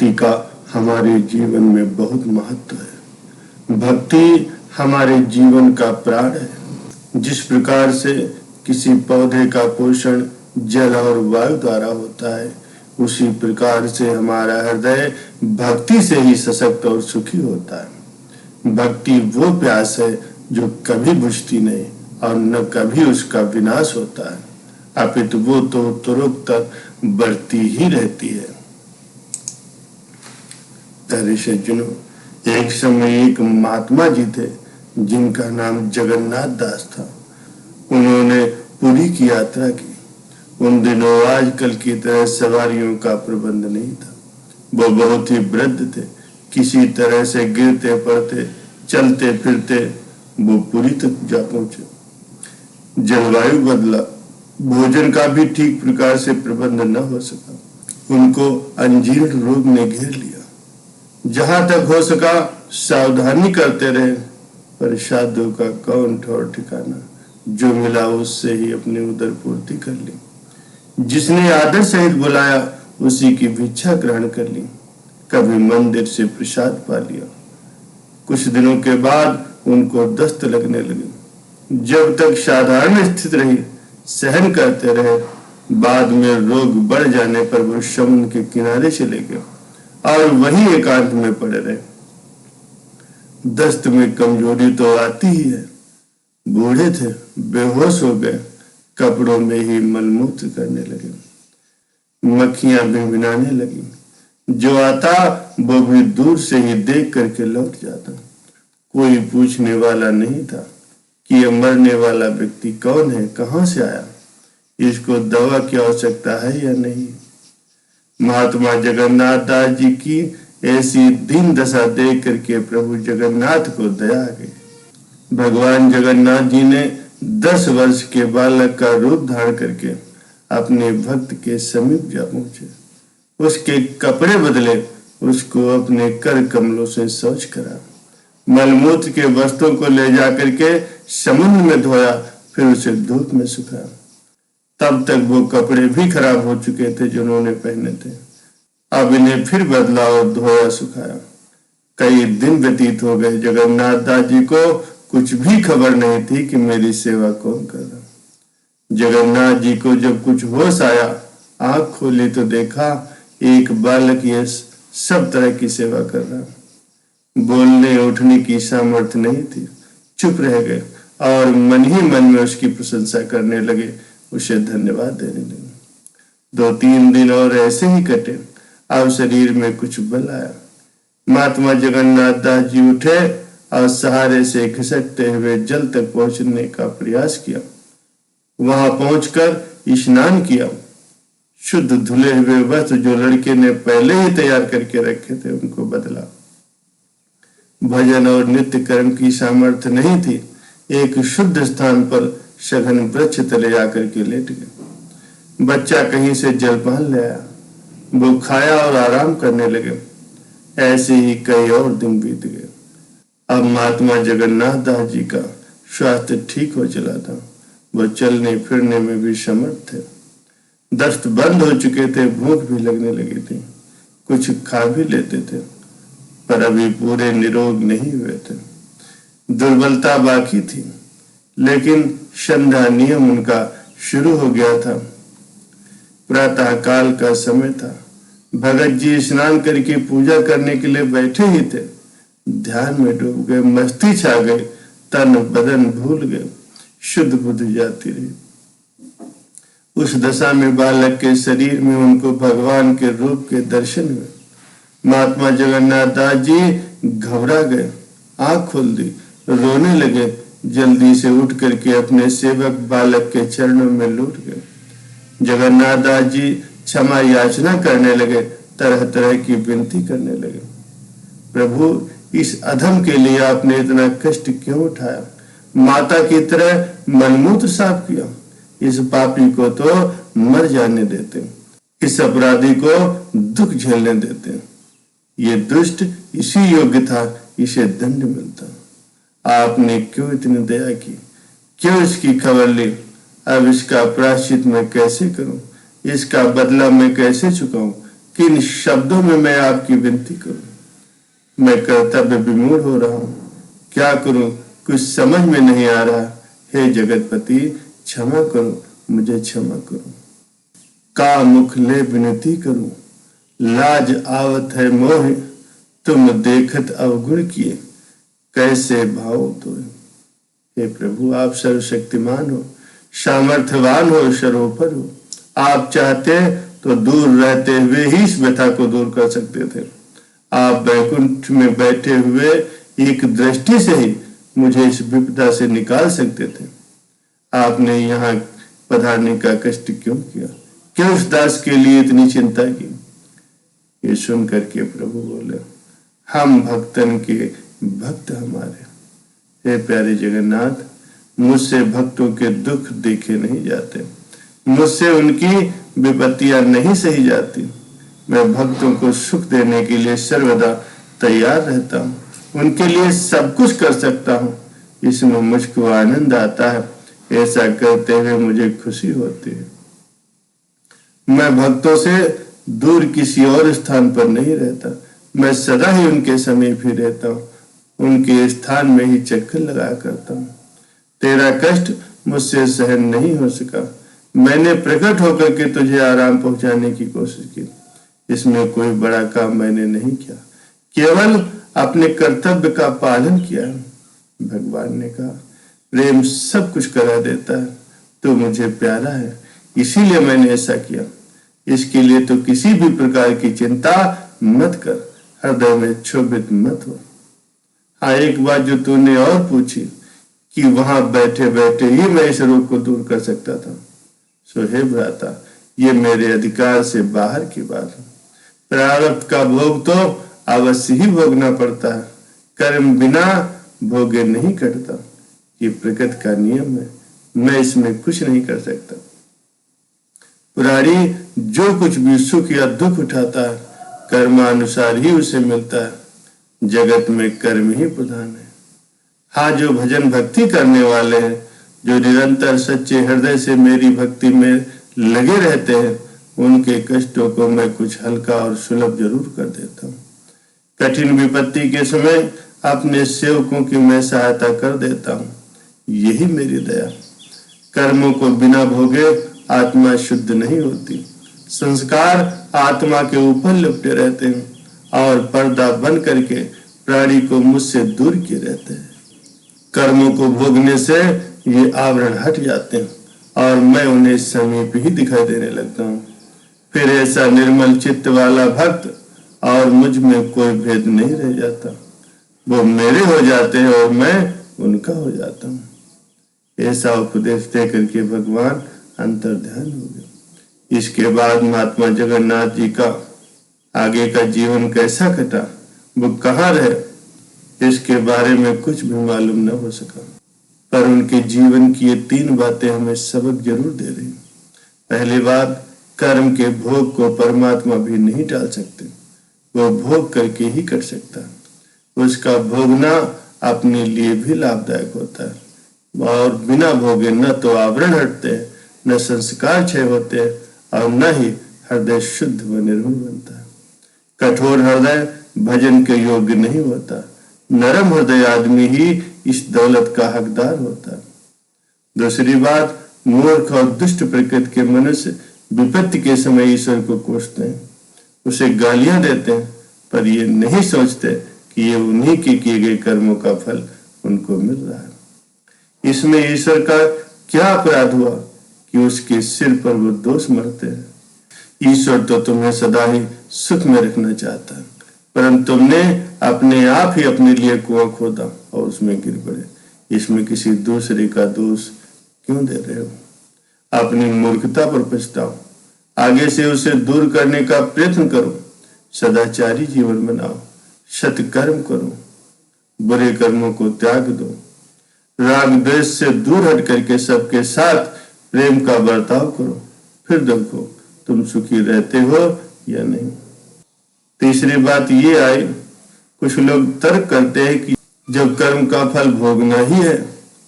भक्ति का हमारे जीवन में बहुत महत्व है। भक्ति हमारे जीवन का प्राण है। जिस प्रकार से किसी पौधे का पोषण जल और वायु द्वारा होता है, उसी प्रकार से हमारा हृदय भक्ति से ही सशक्त और सुखी होता है। भक्ति वो प्यास है जो कभी बुझती नहीं और न कभी उसका विनाश होता है, अपितु वो तो तुरंत बढ़ती ही रहती है। सज्जनों, एक समय एक महात्मा जी थे जिनका नाम जगन्नाथ दास था। उन्होंने पुरी की यात्रा की। उन दिनों आजकल की तरह सवारियों का प्रबंध नहीं था। वो बहुत ही वृद्ध थे। किसी तरह से गिरते पड़ते चलते फिरते वो पुरी तक जा पहुंचे। जलवायु बदला, भोजन का भी ठीक प्रकार से प्रबंध न हो सका। उनको अंजीर्ण रोग ने घेर लिया। जहां तक हो सका सावधानी करते रहे, पर साधु का कौन ठौर ठिकाना। जो मिला उससे ही अपनी उदर पूर्ति कर ली। जिसने आदर सहित बुलाया उसी की भिक्षा ग्रहण कर ली। कभी मंदिर से प्रसाद पा लिया। कुछ दिनों के बाद उनको दस्त लगने लगी। जब तक साधारण स्थिति रही सहन करते रहे। बाद में रोग बढ़ जाने पर वो समुद्र के किनारे चले गए और वहीं एकांत में पड़े रहे। दस्त में कमजोरी तो आती ही है। बूढ़े थे, बेहोश हो गए, कपड़ों में ही मलमूत्र करने लगे। मक्खियां भिनभिनाने लगी। जो आता वो भी दूर से ही देख करके लौट जाता। कोई पूछने वाला नहीं था कि यह मरने वाला व्यक्ति कौन है, कहां से आया, इसको दवा की आवश्यकता है या नहीं। महात्मा जगन्नाथ दास जी की ऐसी दीन दशा देख करके प्रभु जगन्नाथ को दया आ गई। भगवान जगन्नाथ जी ने 10 वर्ष के बालक का रूप धारण करके अपने भक्त के समीप जा पहुंचे। उसके कपड़े बदले, उसको अपने कर कमलों से शौच करा। मलमूत्र के वस्त्रों को ले जाकर के समुद्र में धोया, फिर उसे धूप में सुखाया। तब तक वो कपड़े भी खराब हो चुके थे जो उन्होंने पहने थे। अब इन्हें फिर बदला और धोया सुखाया। कई दिन व्यतीत हो गए। जगन्नाथ दास जी को कुछ भी खबर नहीं थी कि मेरी सेवा कौन कर रहा। जगन्नाथ जी को जब कुछ होश आया, आंख खोली तो देखा एक बालक ये सब तरह की सेवा कर रहा। बोलने उठने की सामर्थ्य नहीं थी। चुप रह गए और मन ही मन में उसकी प्रशंसा करने लगे, उसे धन्यवाद देने लगे। 2-3 दिन और ऐसे ही कटे। अब शरीर में कुछ बल आया। महात्मा जगन्नाथ दास जी उठे और सहारे से खिसकते हुए जल तक पहुंचने का प्रयास किया। वहां पहुंचकर स्नान किया। शुद्ध धुले हुए वस्त्र जो लड़के ने पहले ही तैयार करके रखे थे उनको बदला। भजन और नित्य कर्म की सामर्थ्य नहीं थी। एक शुद्ध स्थान पर सघन वृक्ष तले आकर के लेट गए। बच्चा कहीं से जलपान ले आया। वो खाया और आराम करने लगे। ऐसे ही कई और दिन बीत गए। अब महात्मा जगन्नाथ दास जी का स्वास्थ्य ठीक हो चला था। वह चलने फिरने में भी समर्थ थे। दस्त बंद हो चुके थे। भूख भी लगने लगी थी। कुछ खा भी लेते थे, पर अभी पूरे निरोग नहीं हुए थे। दुर्बलता बाकी थी, लेकिन संध्या नियम उनका शुरू हो गया था। प्रातः काल का समय था। भगत जी स्नान करके पूजा करने के लिए बैठे ही थे। ध्यान में डूब गए, मस्ती छा गई, तन बदन भूल गए, शुद्ध बुद्धि जाती रही। उस दशा में बालक के शरीर में उनको भगवान के रूप के दर्शन हुए। महात्मा जगन्नाथ दास जी घबरा गए, आंख खोल दी, रोने लगे। जल्दी से उठ करके अपने सेवक बालक के चरणों में लौट गए। जगन्नाथ दास जी क्षमा याचना करने लगे, तरह तरह की विनती करने लगे। प्रभु, इस अधम के लिए आपने इतना कष्ट क्यों उठाया? माता की तरह मलमूत्र साफ किया। इस पापी को तो मर जाने देते, इस अपराधी को दुख झेलने देते। ये दुष्ट इसी योग्य था, इसे दंड मिलता। आपने क्यों इतनी दया की? क्यों इसकी खबर ली? अब इसका प्रायश्चित मैं कैसे करूं? इसका बदला मैं कैसे चुकाऊं? किन शब्दों में मैं आपकी विनती करूं। मैं कर्तव्य विमूढ़ हो रहा हूं, क्या करूं कुछ समझ में नहीं आ रहा। हे जगतपति क्षमा करो, मुझे क्षमा करो। का मुख ले विनती करूं, लाज आवत है मोह, तुम देखत अवगुण किए, कैसे भाव तो। हे प्रभु आप सर्वशक्तिमान हो, सामर्थ्यवान हो, सर्वोपर हो। आप चाहते तो दूर रहते हुए ही इस व्यथा को दूर कर सकते थे। आप वैकुंठ में बैठे हुए एक दृष्टि से ही मुझे इस विपदा से निकाल सकते थे। आपने यहाँ पधारने का कष्ट क्यों किया, क्यों उस दास के लिए इतनी चिंता की। ये सुन करके प्रभु बोले, हम भक्तन के भक्त हमारे। हे प्यारे जगन्नाथ, मुझसे भक्तों के दुख देखे नहीं जाते, मुझसे उनकी विपत्तियां नहीं सही जाती। मैं भक्तों को सुख देने के लिए सर्वदा तैयार रहता हूँ, उनके लिए सब कुछ कर सकता हूँ। इसमें मुझको आनंद आता है, ऐसा करते हुए मुझे खुशी होती है। मैं भक्तों से दूर किसी और स्थान पर नहीं रहता, मैं सदा ही उनके समीप ही रहता हूँ, उनके स्थान में ही चक्कर लगा करता हूँ। तेरा कष्ट मुझसे सहन नहीं हो सका, मैंने प्रकट होकर के तुझे आराम पहुंचाने की कोशिश की। इसमें कोई बड़ा काम मैंने नहीं किया, केवल अपने कर्तव्य का पालन किया। भगवान ने कहा, प्रेम सब कुछ करा देता है, तो मुझे प्यारा है इसीलिए मैंने ऐसा किया। इसके लिए तो किसी भी प्रकार की चिंता मत कर, हृदय में क्षोभित मत हो। हाँ, एक बात जो तूने और पूछी कि वहां बैठे बैठे ही मैं इस रोग को दूर कर सकता था, सो हे भ्राता, ये मेरे अधिकार से बाहर की बात है। प्रारब्ध का भोग तो अवश्य ही भोगना पड़ता है, कर्म बिना भोगे नहीं कटता। ये प्रकृति का नियम है, मैं इसमें कुछ नहीं कर सकता। पुरारी जो कुछ भी सुख या दुख उठाता है, कर्मानुसार ही उसे मिलता है। जगत में कर्म ही प्रधान है। हाँ, जो भजन भक्ति करने वाले हैं, जो निरंतर सच्चे हृदय से मेरी भक्ति में लगे रहते हैं, उनके कष्टों को मैं कुछ हल्का और सुलभ जरूर कर देता हूँ। कठिन विपत्ति के समय अपने सेवकों की मैं सहायता कर देता हूँ, यही मेरी दया। कर्मों को बिना भोगे आत्मा शुद्ध नहीं होती। संस्कार आत्मा के ऊपर लिपटे रहते हैं और पर्दा बन करके प्राणी को मुझसे दूर किए रहते हैं। कर्मों को भोगने से ये आवरण हट जाते हैं और मैं उन्हें समीप ही दिखाई देने लगता हूँ। फिर ऐसा निर्मल चित्त वाला भक्त और मुझ में कोई भेद नहीं रह जाता। वो मेरे हो जाते हैं और मैं उनका हो जाता हूँ। ऐसा उपदेश दे करके भगवान अंतर ध्यान हो गए। इसके बाद महात्मा जगन्नाथ जी का आगे का जीवन कैसा कटा, वो कहाँ रहे, इसके बारे में कुछ भी मालूम न हो सका। पर उनके जीवन की ये 3 बातें हमें सबक जरूर दे रही। पहली बात, कर्म के भोग को परमात्मा भी नहीं टाल सकते, वो भोग करके ही कर सकता है। उसका भोगना अपने लिए भी लाभदायक होता है और बिना भोगे न तो आवरण हटते हैं, न संस्कार क्षय होते हैं और न ही हृदय शुद्ध व निर्मल बनता है। कठोर हृदय भजन के योग्य नहीं होता, नरम हृदय आदमी ही इस दौलत का हकदार होता है। दूसरी बात, मूर्ख और दुष्ट प्रकृति के मनुष्य विपत्ति के समय ईश्वर को कोसते हैं, उसे गालियां देते हैं, पर ये नहीं सोचते कि ये उन्हीं के किए गए कर्मों का फल उनको मिल रहा है। इसमें ईश्वर का क्या अपराध हुआ कि उसके सिर पर वो दोष मरते हैं। ईश्वर तो तुम्हें सदा ही सुख में रखना चाहता है, परंतु तुमने अपने आप ही अपने लिए कुआं खोदा और उसमें गिर पड़े। इसमें किसी दूसरे का दोष क्यों दे रहे हो? अपनी मूर्खता पर पछताओ, आगे से उसे दूर करने का प्रयत्न करो। सदाचारी जीवन बनाओ, सत्कर्म करो, बुरे कर्मों को त्याग दो, राग द्वेष से दूर हट करके सबके साथ प्रेम का बर्ताव करो। फिर देखो तुम सुखी रहते हो या नहीं। तीसरी बात ये आई, कुछ लोग तर्क करते हैं कि जब कर्म का फल भोगना ही है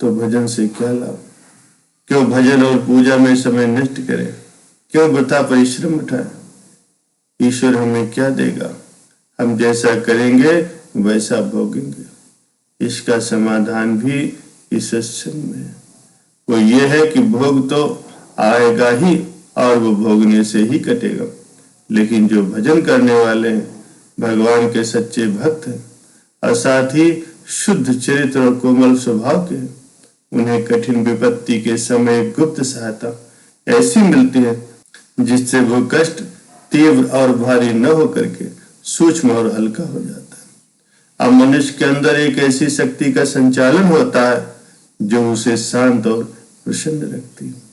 तो भजन से क्या लाभ, क्यों भजन और पूजा में समय नष्ट करें, क्यों वृथा परिश्रम उठाए। ईश्वर हमें क्या देगा, हम जैसा करेंगे वैसा भोगेंगे। इसका समाधान भी इस सत्संग में है। वो ये है कि भोग तो आएगा ही और वो भोगने से ही कटेगा, लेकिन जो भजन करने वाले हैं, भगवान के सच्चे भक्त हैं और साथ ही शुद्ध चरित्र और कोमल स्वभाव के हैं, उन्हें कठिन विपत्ति के समय गुप्त सहायता ऐसी मिलती है जिससे वो कष्ट तीव्र और भारी न होकर के सूक्ष्म और हल्का हो जाता है। अब मनुष्य के अंदर एक ऐसी शक्ति का संचालन होता है जो उसे शांत और प्रसन्न रखती है।